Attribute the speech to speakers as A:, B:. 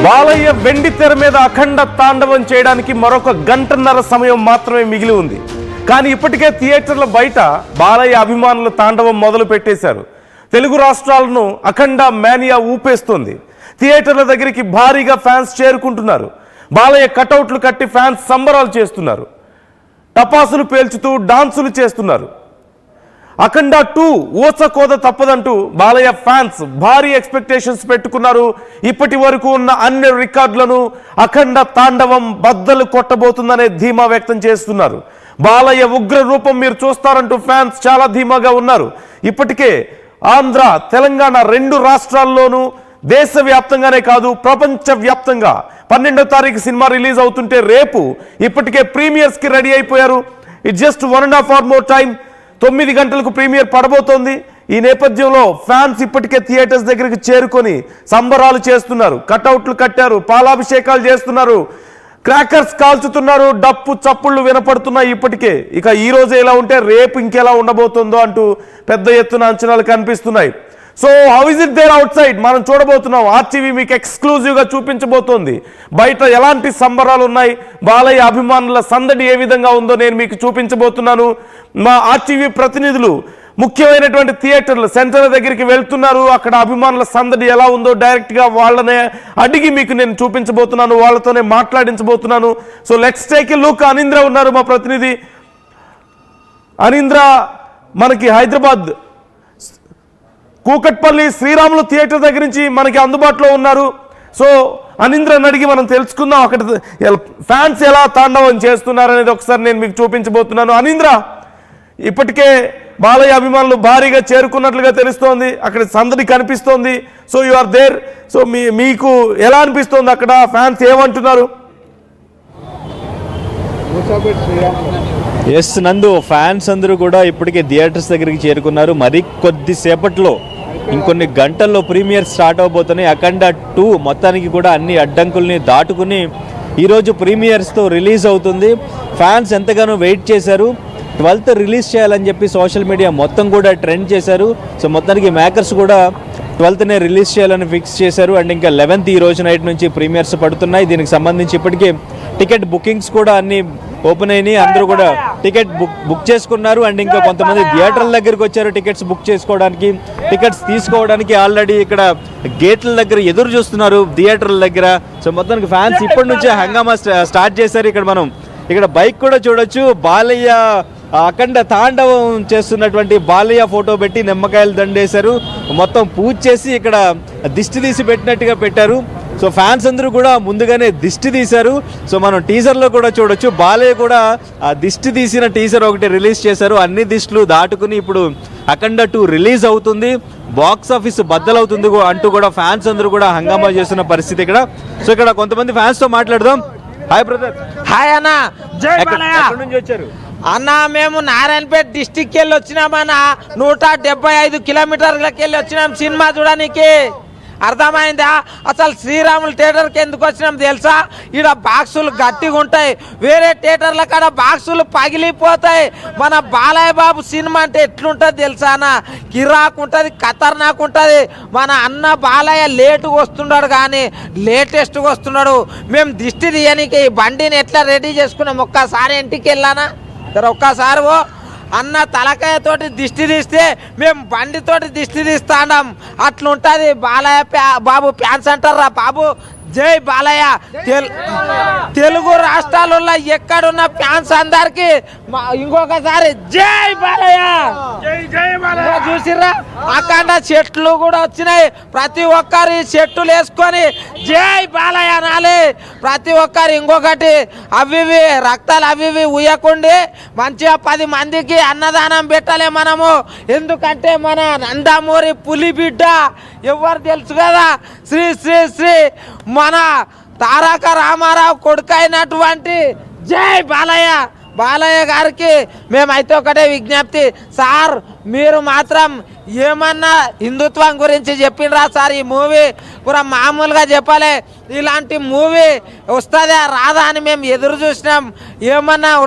A: బాలయ్య వెండి తెర మీద అఖండ తాండవం చేయడానికి మరొక గంటన్నర సమయం మాత్రమే మిగిలి ఉంది. కానీ ఇప్పటికే థియేటర్ల బయట బాలయ్య అభిమానుల తాండవం మొదలు పెట్టేశారు. తెలుగు రాష్ట్రాలను అఖండ మేనియా ఊపేస్తోంది. థియేటర్ల దగ్గరికి భారీగా ఫ్యాన్స్ చేరుకుంటున్నారు. బాలయ్య కటౌట్లు కట్టి ఫ్యాన్స్ సంబరాలు చేస్తున్నారు. టపాసులు పేల్చుతూ డాన్సులు చేస్తున్నారు. అఖండ 2 ఓచకోద తప్పదంటూ బాలయ్య ఫ్యాన్స్ భారీ ఎక్స్పెక్టేషన్స్ పెట్టుకున్నారు. ఇప్పటి వరకు ఉన్న అన్ని రికార్డులను అఖండ తాండవం బద్దలు కొట్టబోతుందనే ధీమా వ్యక్తం చేస్తున్నారు. బాలయ్య ఉగ్ర రూపం మీరు చూస్తారంటూ ఫ్యాన్స్ చాలా ధీమాగా ఉన్నారు. ఇప్పటికే ఆంధ్ర, తెలంగాణ 2 రాష్ట్రాల్లోనూ దేశవ్యాప్తంగానే కాదు ప్రపంచవ్యాప్తంగా 12వ తారీఖు సినిమా రిలీజ్ అవుతుంటే రేపు ఇప్పటికే ప్రీమియర్స్కి రెడీ అయిపోయారు. It just 1.5 hour more time. 9 గంటలకు ప్రీమియర్ పడబోతోంది. ఈ నేపథ్యంలో ఫ్యాన్స్ ఇప్పటికే థియేటర్స్ దగ్గరికి చేరుకొని సంబరాలు చేస్తున్నారు. కటౌట్లు కట్టారు, పాలాభిషేకాలు చేస్తున్నారు, క్రాకర్స్ కాల్చుతున్నారు, డప్పు చప్పుళ్ళు వినపడుతున్నాయి. ఇప్పటికే ఇక ఈ రోజు ఎలా ఉంటే రేపు ఇంకెలా ఉండబోతుందో అంటూ పెద్ద ఎత్తున అంచనాలు కనిపిస్తున్నాయి. So how is it there outside మనం చూడబోతున్నాం. ఆర్టీవీ మీకు ఎక్స్క్లూజివ్గా చూపించబోతోంది. బయట ఎలాంటి సంబరాలు ఉన్నాయి, బాలయ్య అభిమానుల సందడి ఏ విధంగా ఉందో నేను మీకు చూపించబోతున్నాను. మా ఆర్టీవీ ప్రతినిధులు ముఖ్యమైనటువంటి థియేటర్లు సెంటర్ల దగ్గరికి వెళ్తున్నారు. అక్కడ అభిమానుల సందడి ఎలా ఉందో డైరెక్ట్గా వాళ్ళనే అడిగి మీకు నేను చూపించబోతున్నాను, వాళ్ళతోనే మాట్లాడించబోతున్నాను. So let's take a look. Anindra ఉన్నారు మా ప్రతినిధి. అనీంద్ర మనకి హైదరాబాద్ కూకట్పల్లి శ్రీరాములు థియేటర్ దగ్గర నుంచి మనకి అందుబాటులో ఉన్నారు. సో అనీంద్రని అడిగి మనం తెలుసుకుందాం అక్కడ ఫ్యాన్స్ ఎలా తాండవం చేస్తున్నారు అనేది ఒకసారి నేను మీకు చూపించబోతున్నాను. అనీంద్ర, ఇప్పటికే బాలయ్య అభిమానులు భారీగా చేరుకున్నట్లుగా తెలుస్తోంది. అక్కడ సందడి కనిపిస్తోంది. So you are there. So మీకు ఎలా అనిపిస్తోంది, అక్కడ ఫ్యాన్స్ ఏమంటున్నారు?
B: ఎస్ నందు, ఫ్యాన్స్ అందరూ కూడా ఇప్పటికే థియేటర్స్ దగ్గరికి చేరుకున్నారు. మరి కొద్దిసేపట్లో ఇంకొన్ని గంటల్లో ప్రీమియర్ స్టార్ట్ అవబోతున్నాయి. అఖండ 2 మొత్తానికి కూడా అన్ని అడ్డంకుల్ని దాటుకుని ఈరోజు ప్రీమియర్స్తో రిలీజ్ అవుతుంది. ఫ్యాన్స్ ఎంతగానో వెయిట్ చేశారు. 12th రిలీజ్ చేయాలని చెప్పి సోషల్ మీడియా మొత్తం కూడా ట్రెండ్ చేశారు. సో మొత్తానికి మేకర్స్ కూడా 12th రిలీజ్ చేయాలని ఫిక్స్ చేశారు. అండ్ ఇంకా 11th ఈ రోజు నైట్ నుంచి ప్రీమియర్స్ పడుతున్నాయి. దీనికి సంబంధించి ఇప్పటికే టికెట్ బుకింగ్స్ కూడా అన్ని ఓపెన్ అయినాయి. అందరూ కూడా టికెట్ బుక్ చేసుకున్నారు. అండ్ ఇంకా కొంతమంది థియేటర్ల దగ్గరికి వచ్చారు టికెట్స్ బుక్ చేసుకోవడానికి, టికెట్స్ తీసుకోవడానికి. ఆల్రెడీ ఇక్కడ గేట్ల దగ్గర ఎదురు చూస్తున్నారు థియేటర్ల దగ్గర. సో మొత్తానికి ఫ్యాన్స్ ఇప్పటి నుంచే హంగామా స్టార్ట్ చేశారు. ఇక్కడ బైక్ కూడా చూడొచ్చు. బాలయ్య అఖండ తాండవం చేస్తున్నటువంటి బాలయ్య ఫోటో పెట్టి నిమ్మకాయలు దండేశారు. మొత్తం పూజ చేసి ఇక్కడ దిష్టి తీసి పెట్టినట్టుగా పెట్టారు. సో ఫ్యాన్స్ అందరూ కూడా ముందుగానే దిష్టి తీశారు. సో మనం టీజర్లో కూడా చూడొచ్చు, బాలయ్య కూడా ఆ దిష్టి తీసిన టీజర్ ఒకటి రిలీజ్ చేశారు. అన్ని దిష్టిలు దాటుకుని ఇప్పుడు అఖండ 2 రిలీజ్ అవుతుంది, బాక్స్ ఆఫీస్ బద్దలవుతుంది అంటూ కూడా ఫ్యాన్స్ అందరూ కూడా హంగామా చేస్తున్న పరిస్థితి ఇక్కడ. సో ఇక్కడ కొంతమంది ఫ్యాన్స్తో మాట్లాడదాం. Hi brother.
C: హాయ్ అన్న.
B: ఎక్కడి నుంచి వచ్చారు
C: అన్న? మేము నారాయణపేట డిస్టిక్ వెళ్ళి వచ్చినామన్న. 175 కిలోమీటర్లకి వెళ్ళి వచ్చినాం సినిమా చూడడానికి. అర్థమైందా? అసలు శ్రీరాములు థియేటర్కి ఎందుకు వచ్చినాం తెలుసా? ఈడ బాక్సులు గట్టిగా ఉంటాయి. వేరే థియేటర్ల కాడ బాక్సులు పగిలిపోతాయి. మన బాలయ్య బాబు సినిమా అంటే ఎట్లుంటుంది తెలుసా అన్న? కిరాక్ ఉంటుంది, ఖతర్నాక్ ఉంటుంది. మన అన్న బాలయ్య లేటుగా వస్తున్నాడు, కానీ లేటెస్ట్గా వస్తున్నాడు. మేము దిష్టి తీయనికి బండిని ఎట్లా రెడీ చేసుకున్నాం, ఒక్కసారి ఇంటికి వెళ్ళానా ఒక్కసారి అన్న తలకాయతోటి దిష్టి తీస్తే మేము బండితోటి దిష్టి తీస్తాం. అట్లుంటుంది. బాలయ్య బాబు ఫ్యాన్స్ అంటారా బాబు. జై బాలయ్య. తెలుగు రాష్ట్రాలలో ఎక్కడున్న ఫ్యాన్స్ అందరికి ఇంకొకసారి జై బాలయ్య. చూసిర్రా, అక్కడ చెట్లు కూడా వచ్చినాయి. ప్రతి ఒక్కరి చెట్లు వేసుకొని జై బాలయ్య అనాలి. ప్రతి ఒక్కరు ఇంకొకటి అవివి రక్తాలు అవివి ఉయ్యకుండి మంచిగా 10 మందికి అన్నదానం పెట్టాలి మనము. ఎందుకంటే మన నందమూరి పులి బిడ్డ ఎవరు తెలుసు కదా, శ్రీ శ్రీ శ్రీ మన తారక రామారావు కొడుకైనటువంటి జై బాలయ్య. బాలయ్య గారికి మేమైతే ఒకటే విజ్ఞప్తి, సార్ మీరు మాత్రం ఏమన్నా హిందుత్వం గురించి చెప్పిండ్రా సార్? ఈ మూవీ కూడా మామూలుగా చెప్పాలి. ఇలాంటి మూవీ వస్తుందా రాదా అని మేము ఎదురు చూసినాం. ఏమన్నా